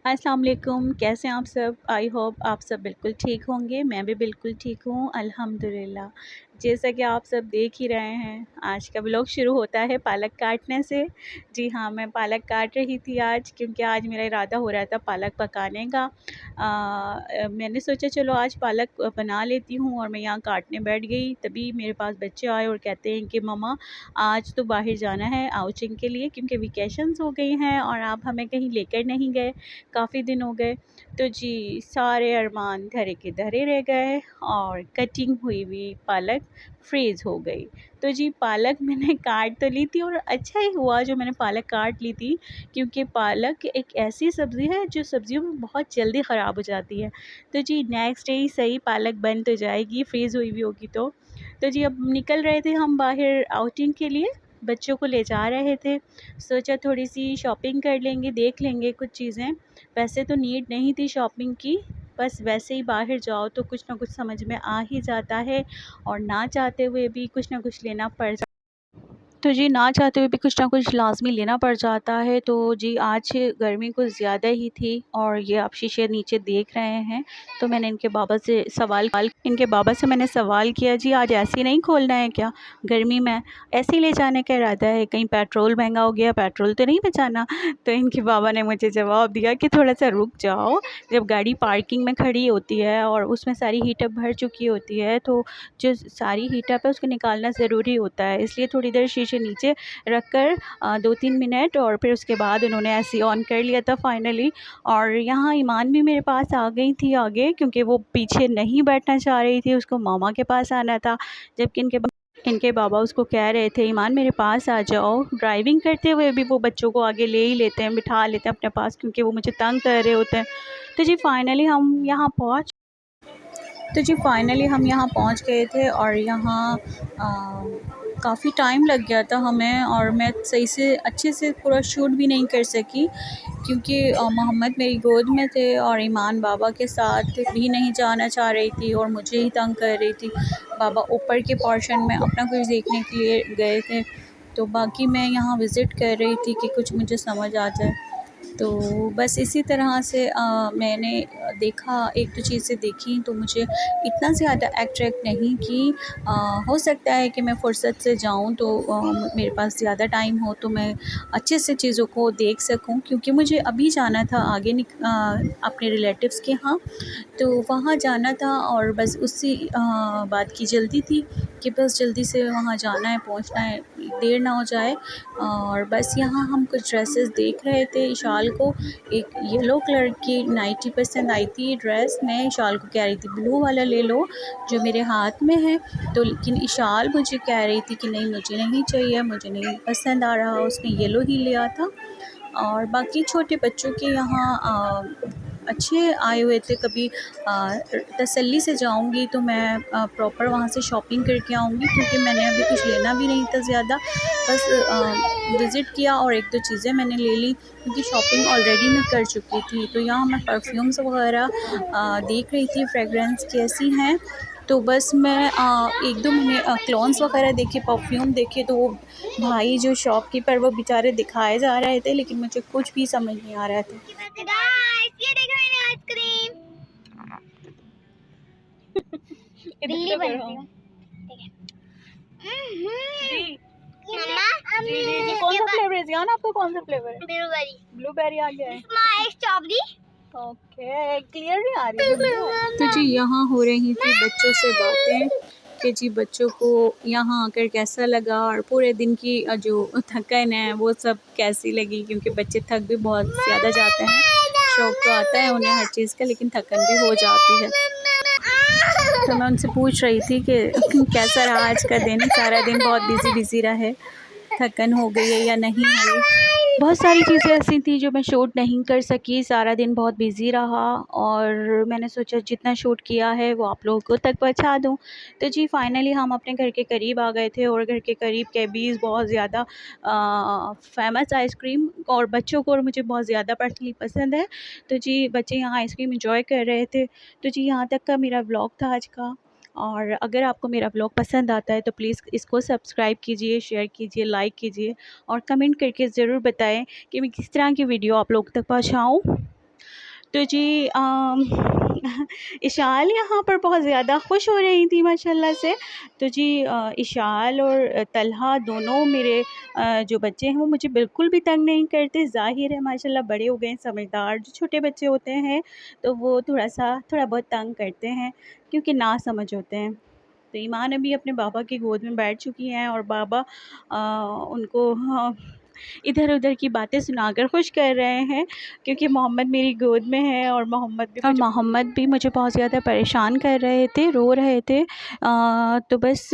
अस्सलाम वालेकुम, कैसे हैं आप सब? आई होप आप सब बिल्कुल ठीक होंगे। मैं भी बिल्कुल ठीक हूँ अल्हम्दुलिल्लाह। जैसा कि आप सब देख ही रहे हैं, आज का व्लॉग शुरू होता है पालक काटने से। जी हाँ, मैं पालक काट रही थी आज, क्योंकि आज मेरा इरादा हो रहा था पालक पकाने का। मैंने सोचा चलो आज पालक बना लेती हूँ, और मैं यहाँ काटने बैठ गई। तभी मेरे पास बच्चे आए और कहते हैं कि मम्मा आज तो बाहर जाना है आउटिंग के लिए, क्योंकि वेकेशंस हो गई हैं और आप हमें कहीं लेकर नहीं गए, काफ़ी दिन हो गए। तो जी, सारे अरमान धरे के धरे रह गए और कटिंग हुई हुई पालक फ्रीज़ हो गई। तो जी, पालक मैंने काट तो ली थी, और अच्छा ही हुआ जो मैंने पालक काट ली थी, क्योंकि पालक एक ऐसी सब्ज़ी है जो सब्ज़ियों में बहुत जल्दी ख़राब हो जाती है। तो जी, नेक्स्ट डे ही सही पालक बन तो जाएगी, फ्रीज़ हुई हुई होगी तो। तो जी, अब निकल रहे थे हम बाहर आउटिंग के लिए, बच्चों को ले जा रहे थे। सोचा थोड़ी-सी शॉपिंग कर लेंगे, देख लेंगे कुछ चीज़ें। वैसे तो नीड नहीं थी शॉपिंग की, बस वैसे ही बाहर जाओ तो कुछ ना कुछ समझ में आ ही जाता है, और ना चाहते हुए भी कुछ ना कुछ लेना पड़ जाता है। तो जी, ना चाहते हुए भी कुछ ना कुछ लाज़मी लेना पड़ जाता है। तो जी, आज गर्मी कुछ ज़्यादा ही थी, और ये आप शीशे नीचे देख रहे हैं। तो मैंने इनके बाबा से मैंने सवाल किया, जी आज ऐसे ही नहीं खोलना है क्या गर्मी में? ऐसे ही ले जाने का इरादा है? कहीं पेट्रोल महंगा हो गया, पेट्रोल तो नहीं बचाना? तो इनके बाबा ने मुझे जवाब दिया कि थोड़ा सा रुक जाओ। जब गाड़ी पार्किंग में खड़ी होती है और उसमें सारी हीटअप भर चुकी होती है, तो जो सारी हीटअप है उसको निकालना ज़रूरी होता है। इसलिए थोड़ी देर शीशे नीचे रख कर 2-3 मिनट, और फिर उसके बाद उन्होंने ऐसे ही ऑन कर लिया था फाइनली। और यहाँ ईमान भी मेरे पास आ गई थी आगे, क्योंकि वो पीछे नहीं बैठना चाह रही थी, उसको मामा के पास आना था। जबकि इनके बाबा उसको कह रहे थे, ईमान मेरे पास आ जाओ। ड्राइविंग करते हुए भी वो बच्चों को आगे ले ही लेते हैं, बिठा लेते हैं अपने पास, क्योंकि वो मुझे तंग कर रहे होते हैं। तो जी, फाइनली हम यहाँ पहुँच गए थे, और यहाँ काफ़ी टाइम लग गया था हमें, और मैं सही से अच्छे से पूरा शूट भी नहीं कर सकी, क्योंकि मोहम्मद मेरी गोद में थे और ईमान बाबा के साथ भी नहीं जाना चाह रही थी, और मुझे ही तंग कर रही थी। बाबा ऊपर के पोर्शन में अपना कुछ देखने के लिए गए थे, तो बाकी मैं यहाँ विज़िट कर रही थी कि कुछ मुझे समझ आ जाए। तो बस इसी तरह से मैंने देखा, एक दो चीज़ें देखी तो मुझे इतना ज़्यादा अट्रैक्ट नहीं की। हो सकता है कि मैं फ़ुर्सत से जाऊँ तो मेरे पास ज़्यादा टाइम हो, तो मैं अच्छे से चीज़ों को देख सकूँ, क्योंकि मुझे अभी जाना था आगे अपने रिलेटिव्स के यहाँ। तो वहाँ जाना था, और बस उसी बात की जल्दी थी कि बस जल्दी से वहाँ जाना है, पहुँचना है, देर ना हो जाए। और बस यहाँ हम कुछ ड्रेसेस देख रहे थे। इशाल को एक येलो कलर की नाइटी पसंद आई थी ड्रेस। मैं इशाल को कह रही थी ब्लू वाला ले लो जो मेरे हाथ में है, तो लेकिन इशाल मुझे कह रही थी कि नहीं मुझे नहीं चाहिए, मुझे नहीं पसंद आ रहा, उसने येलो ही लिया था। और बाकी छोटे बच्चों के यहाँ अच्छे आए हुए थे। कभी तसल्ली से जाऊंगी तो मैं प्रॉपर वहाँ से शॉपिंग करके आऊँगी, क्योंकि मैंने अभी कुछ लेना भी नहीं था ज़्यादा, बस विज़िट किया और एक दो चीज़ें मैंने ले ली, क्योंकि शॉपिंग ऑलरेडी मैं कर चुकी थी। तो यहाँ मैं परफ्यूम्स वगैरह देख रही थी, फ्रेगरेंस कैसी हैं। तो बस मैं 1-2 मैंने क्लोन्स वगैरह देखे, परफ्यूम देखे, तो वो भाई जो शॉपकीपर वो बेचारे दिखाए जा रहे थे, लेकिन मुझे कुछ भी समझ नहीं आ रहा था। गाइस ये देख मैंने आइसक्रीम बिल्ली बन गई। ठीक है जी मम्मा जी जी जी, कौन सा फ्लेवर है जियान? आपको कौन सा फ्लेवर है? ब्लूबेरी ब्लूबेरी आ गया है। स्ट्रॉबेरी। ओके, क्लियर नहीं आ रही है। तो जी, यहाँ हो रही थी बच्चों से बातें कि जी बच्चों को यहाँ आकर कैसा लगा, और पूरे दिन की जो थकन है वो सब कैसी लगी, क्योंकि बच्चे थक भी बहुत ज़्यादा जाते हैं। शौक तो आता है उन्हें हर चीज़ का, लेकिन थकन भी हो जाती है। तो मैं उनसे पूछ रही थी कि कैसा रहा आज का दिन, सारा दिन बहुत बिज़ी रहे, थकन हो गई है या नहीं हुई। बहुत सारी चीज़ें ऐसी थी जो मैं शूट नहीं कर सकी, सारा दिन बहुत बिज़ी रहा, और मैंने सोचा जितना शूट किया है वो आप लोगों को तक पहुंचा दूं। तो जी, फाइनली हम अपने घर के करीब आ गए थे, और घर के करीब कैबीज़ बहुत ज़्यादा फेमस आइसक्रीम, और बच्चों को और मुझे बहुत ज़्यादा पर्सनली पसंद है। तो जी, बच्चे यहाँ आइसक्रीम इंजॉय कर रहे थे। तो जी, यहाँ तक का मेरा व्लॉग था आज का। और अगर आपको मेरा व्लॉग पसंद आता है तो प्लीज़ इसको सब्सक्राइब कीजिए, शेयर कीजिए, लाइक कीजिए, और कमेंट करके ज़रूर बताएं कि मैं किस तरह की वीडियो आप लोगों तक पहुंचाऊं। तो जी इशाल यहाँ पर बहुत ज़्यादा खुश हो रही थी माशाल्लाह से। तो जी इशाल और तलहा दोनों मेरे जो बच्चे हैं वो मुझे बिल्कुल भी तंग नहीं करते। ज़ाहिर है माशाल्लाह बड़े हो गए हैं, समझदार। जो छोटे बच्चे होते हैं तो वो थोड़ा बहुत तंग करते हैं क्योंकि नासमझ होते हैं। तो ईमान अभी अपने बाबा की गोद में बैठ चुकी हैं और बाबा उनको इधर-उधर की बातें सुनाकर खुश कर रहे हैं क्योंकि मोहम्मद मेरी गोद में है और मोहम्मद भी मुझे बहुत ज़्यादा परेशान कर रहे थे, रो रहे थे। तो बस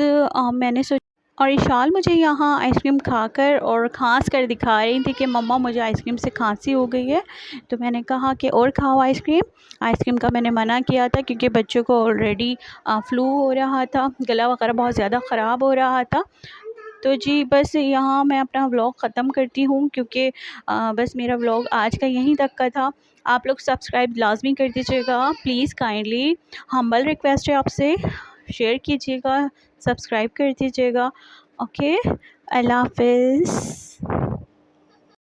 मैंने सोचा और इशाल मुझे यहाँ आइसक्रीम खाकर और खाँस कर दिखा रही थी कि मम्मा मुझे आइसक्रीम से खाँसी हो गई है। तो मैंने कहा कि और खाओ आइसक्रीम। आइसक्रीम का मैंने मना किया था क्योंकि बच्चों को ऑलरेडी फ़्लू हो रहा था, गला वगैरह बहुत ज़्यादा ख़राब हो रहा था। तो जी बस यहाँ मैं अपना व्लॉग ख़त्म करती हूँ क्योंकि बस मेरा व्लॉग आज का यहीं तक का था। आप लोग सब्सक्राइब लाज़मी कर दीजिएगा प्लीज़ काइंडली, हम्बल रिक्वेस्ट है आपसे। शेयर कीजिएगा, सब्सक्राइब कर दीजिएगा। ओके, अल्लाह हाफ़िज़।